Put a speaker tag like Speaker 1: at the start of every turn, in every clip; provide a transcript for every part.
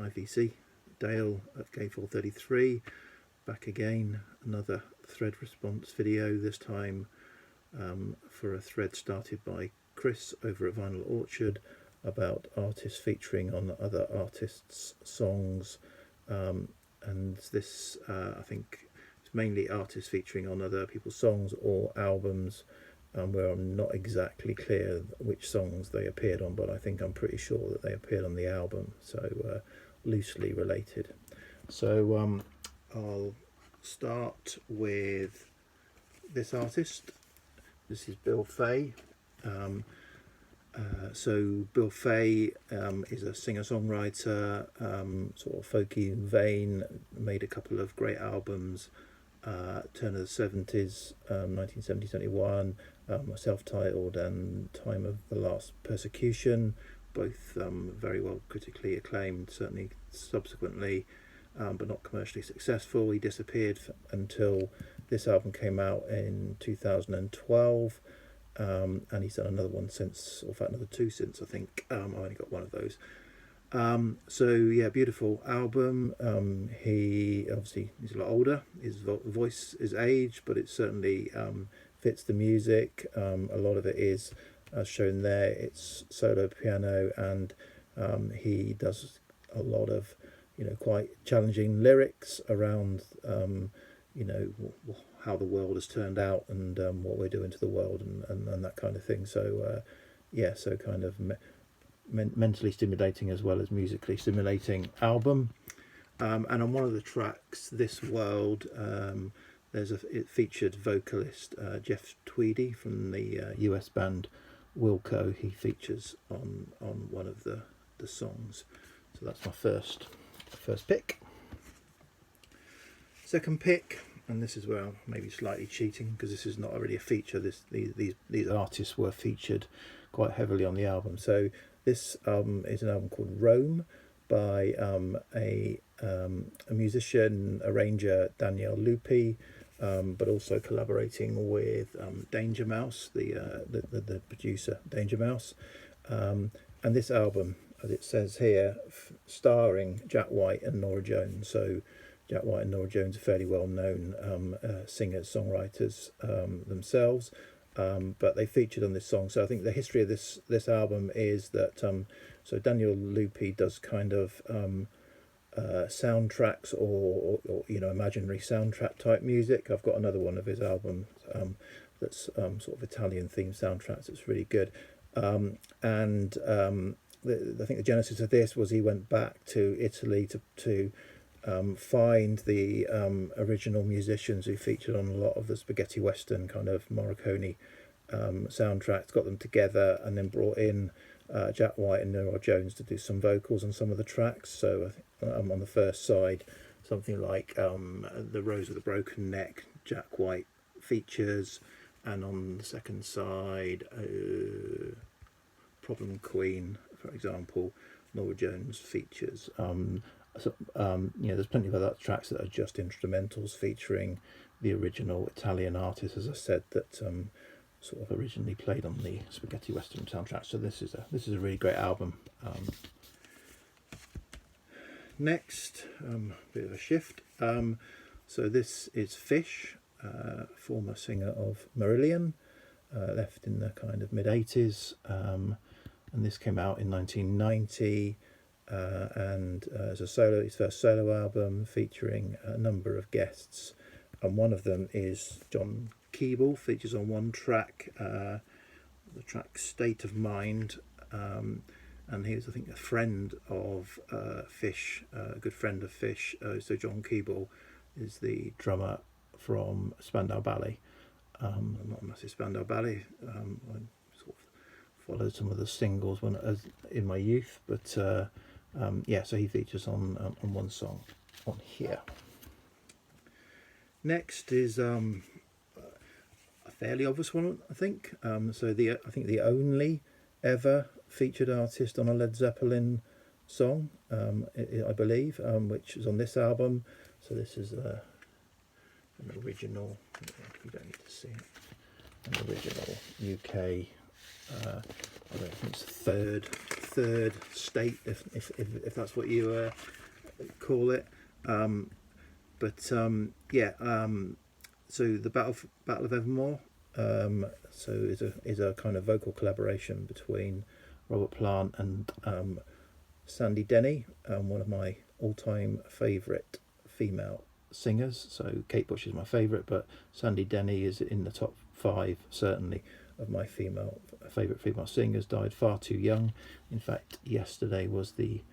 Speaker 1: IVC, Dale at Gay433, back again, another thread response video, this time for a thread started by Chris over at Vinyl Orchard about artists featuring on other artists' songs, and this I think it's mainly artists featuring on other people's songs or albums, where I'm not exactly clear which songs they appeared on, but I think I'm pretty sure that they appeared on the album, so loosely related. So I'll start with this artist. This is Bill Fay. So Bill Fay is a singer-songwriter, sort of folky vein, made a couple of great albums, turn of the 70s, 1970-71, self-titled and Time of the Last Persecution, both very well critically acclaimed, certainly subsequently, but not commercially successful. He disappeared until this album came out in 2012. And he's done another one since, or in fact another two since, I think. I only got one of those. So yeah, beautiful album. He obviously, he's a lot older, his voice is aged, but it certainly fits the music. A lot of it is, as shown there, it's solo piano, and he does a lot of, quite challenging lyrics around how the world has turned out, and what we're doing to the world, and that kind of thing. So yeah, so kind of mentally stimulating as well as musically stimulating album. And on one of the tracks, This World, it featured vocalist Jeff Tweedy from the US band Wilco. He features on one of the songs. So that's my first pick. Second pick, and this is where I'm maybe slightly cheating, because this is not really a feature. These artists were featured quite heavily on the album. So this is an album called Rome by a musician, arranger, Danielle Lupi, but also collaborating with Danger Mouse, the producer Danger Mouse. And this album, as it says here, starring Jack White and Norah Jones. So Jack White and Norah Jones are fairly well known singers, songwriters themselves, but they featured on this song. So I think the history of this album is that so Daniel Lupi does kind of soundtracks or imaginary soundtrack type music. I've got another one of his albums that's sort of Italian themed soundtracks. It's really good, and I think the genesis of this was he went back to Italy to find the original musicians who featured on a lot of the spaghetti western kind of Morricone soundtracks, got them together, and then brought in Jack White and Norah Jones to do some vocals on some of the tracks. So I think on the first side, something like The Rose with a Broken Neck, Jack White features, and on the second side, Problem Queen, for example, Norah Jones features. There's plenty of other tracks that are just instrumentals featuring the original Italian artist, as I said, that sort of originally played on the spaghetti western soundtrack. So this is a really great album. Next, bit of a shift. So this is Fish, former singer of Marillion, left in the kind of mid-80s, and this came out in 1990. And as his first solo album, featuring a number of guests, and one of them is John Keeble, features on one track, the track State of Mind, and he was, I think, a friend of Fish, a good friend of Fish. So John Keeble is the drummer from Spandau Ballet. I'm not a massive Spandau Ballet. I sort of followed some of the singles in my youth, but so he features on one song on here. Next is a fairly obvious one, I think. I think the only ever featured artist on a Led Zeppelin song, I believe, which is on this album. So this is an original. You don't need to see it. An original UK. I don't think it's third state, if that's what you call it. So the Battle of Evermore, so is a kind of vocal collaboration between Robert Plant and Sandy Denny, one of my all-time favourite female singers. So Kate Bush is my favourite, but Sandy Denny is in the top 5 certainly of my favourite female singers. Died far too young. In fact, yesterday was the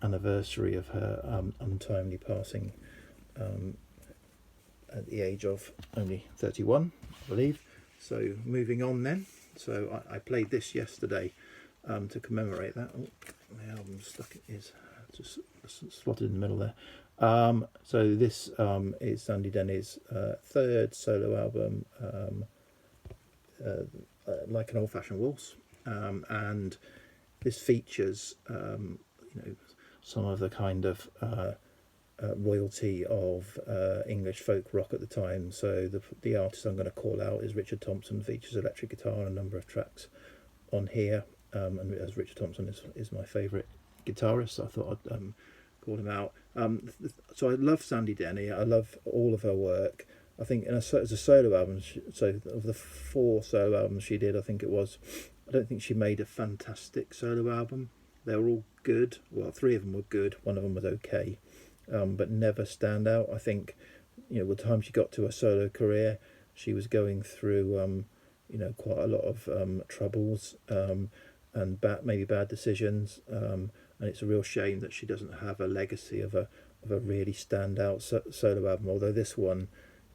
Speaker 1: anniversary of her untimely passing at the age of only 31, I believe. So moving on then. So I played this yesterday to commemorate that. Oh, my album's stuck, it is just slotted in the middle there. So this is Sandy Denny's third solo album, Like an Old-Fashioned Waltz, and this features some of the kind of royalty of English folk rock at the time. So the artist I'm going to call out is Richard Thompson. Features electric guitar on a number of tracks on here, and as Richard Thompson is my favourite guitarist, so I thought I'd call him out. So I love Sandy Denny. I love all of her work. I think as a solo album, so of the 4 solo albums she did, I don't think she made a fantastic solo album. They were all good. Well, 3 of them were good. 1 of them was okay, but never stand out. I think, by the time she got to her solo career, she was going through, quite a lot of troubles and maybe bad decisions. And it's a real shame that she doesn't have a legacy of a really standout solo album. Although this one,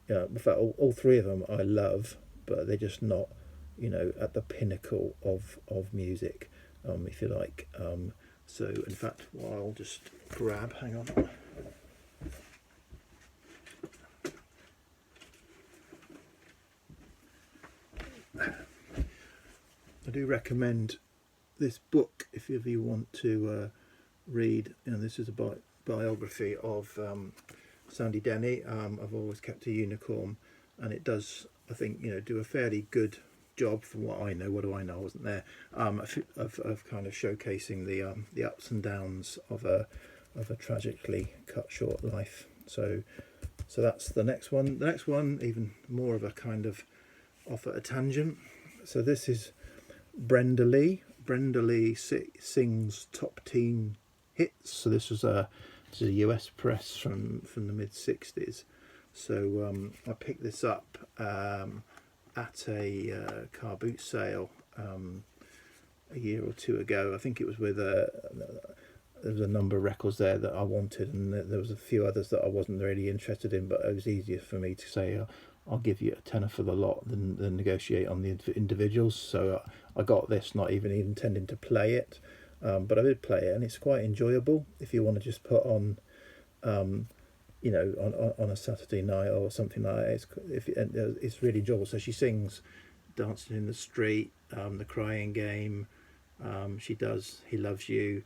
Speaker 1: in fact, all 3 of them I love, but they're just not, at the pinnacle of music, if you like. So in fact, what I'll just grab, hang on. I do recommend this book if you want to read. This is a biography of Sandy Denny. I've always kept a unicorn, and it does, I think, do a fairly good job from what I know. What do I know? I wasn't there. Of kind of showcasing the ups and downs of a tragically cut short life. So that's the next one. The next one, even more of a kind of off at a tangent. So this is Brenda Lee. Brenda Lee sings top teen hits. So this was a US press from the mid 60s. So I picked this up at a car boot sale a year or 2 ago. I think it was with there was a number of records there that I wanted, and there was a few others that I wasn't really interested in, but it was easier for me to say I'll give you a tenner for the lot than negotiate on the individuals. So I got this not even intending to play it, but I did play it, and it's quite enjoyable if you want to just put on on a Saturday night or something like that. It's really enjoyable. So she sings Dancing in the Street, The Crying Game, she does He Loves You,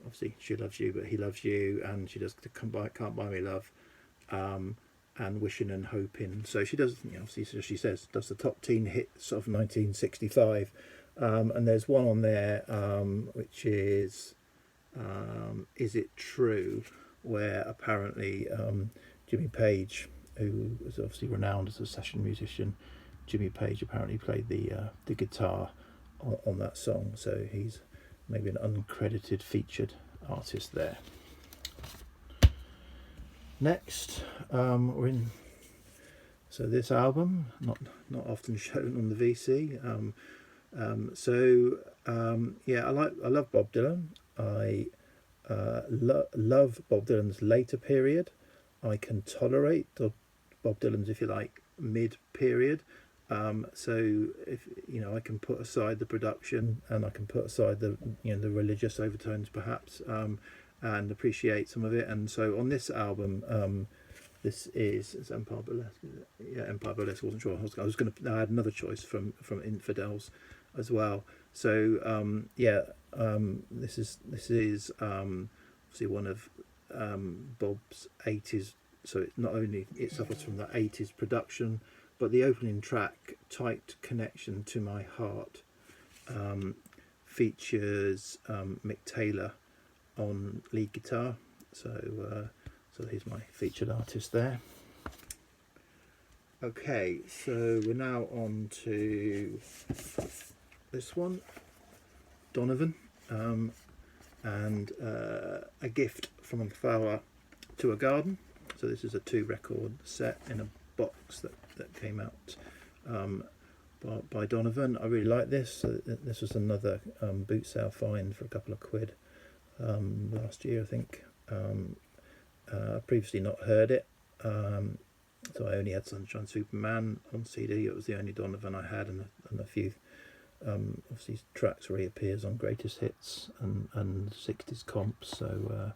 Speaker 1: obviously She Loves You, but He Loves You, and she does Can't Buy Me Love, and Wishing and Hoping. So she does, obviously, as she says, does the top teen hits of 1965, and there's one on there which is It True, where apparently Jimmy Page, who was obviously renowned as a session musician, Jimmy Page apparently played the guitar on that song, so he's maybe an uncredited featured artist there. Next, we're in. So this album, not often shown on the VC. I love Bob Dylan. I love Bob Dylan's later period. I can tolerate Bob Dylan's, if you like, mid period. So if I can put aside the production, and I can put aside the the religious overtones perhaps, and appreciate some of it. And so on this album, this is Empire Burlesque. Yeah, Empire Burlesque. I wasn't sure. I had another choice from Infidels as well. So this is obviously one of Bob's 80s. So it suffers from the 80s production, but the opening track, Tight Connection to My Heart, features Mick Taylor on lead guitar. So here's my featured artist there. Okay, so we're now on to this one, Donovan, and A Gift from a Flower to a Garden. So this is a 2-record set in a box that came out by Donovan. I really like this. This was another boot sale find for a couple of quid last year, I think. Previously not heard it, so I only had Sunshine Superman on CD. It was the only Donovan I had, and a few obviously tracks where he appears on Greatest Hits and 60s comps. So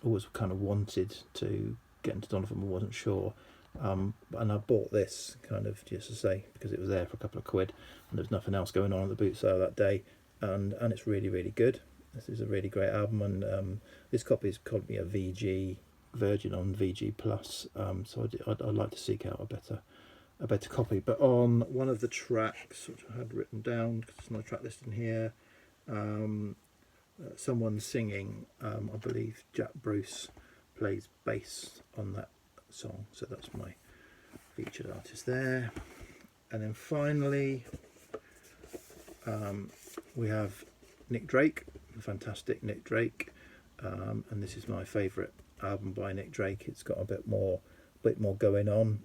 Speaker 1: always kind of wanted to get into Donovan but wasn't sure. And I bought this kind of just to say, because it was there for a couple of quid and there was nothing else going on at the boot sale that day, and it's really, really good. This is a really great album, and this copy is called me a VG Virgin on VG Plus, so I'd like to seek out a better copy. But on one of the tracks, which I had written down because there's no track list in here, someone singing, I believe Jack Bruce plays bass on that song, so that's my featured artist there. And then finally we have Nick Drake, the fantastic Nick Drake, and this is my favourite album by Nick Drake. It's got a bit more going on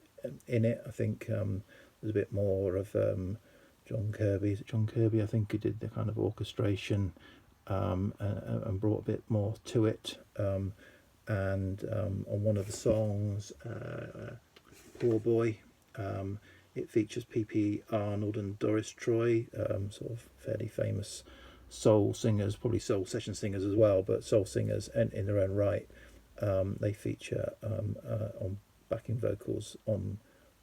Speaker 1: in it. I think there's a bit more of John Kirby. Is it John Kirby? I think who did the kind of orchestration and brought a bit more to it. And on one of the songs, Poor Boy, it features P.P. Arnold and Doris Troy, sort of fairly famous soul singers, probably soul session singers as well, but soul singers in their own right. They feature on backing vocals on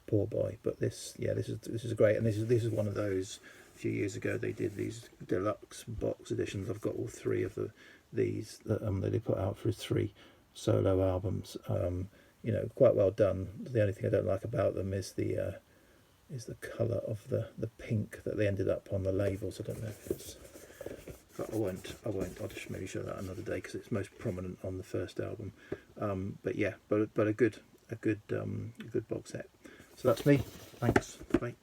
Speaker 1: Poor Boy. But this is great, and this is one of those. A few years ago they did these deluxe box editions. I've got all 3 of these that they put out for 3 solo albums. Quite well done. The only thing I don't like about them is the colour of the pink that they ended up on the labels. I don't know if it's, but I won't. I'll just maybe show that another day because it's most prominent on the first album. But a good box set. So that's me. Thanks. Bye.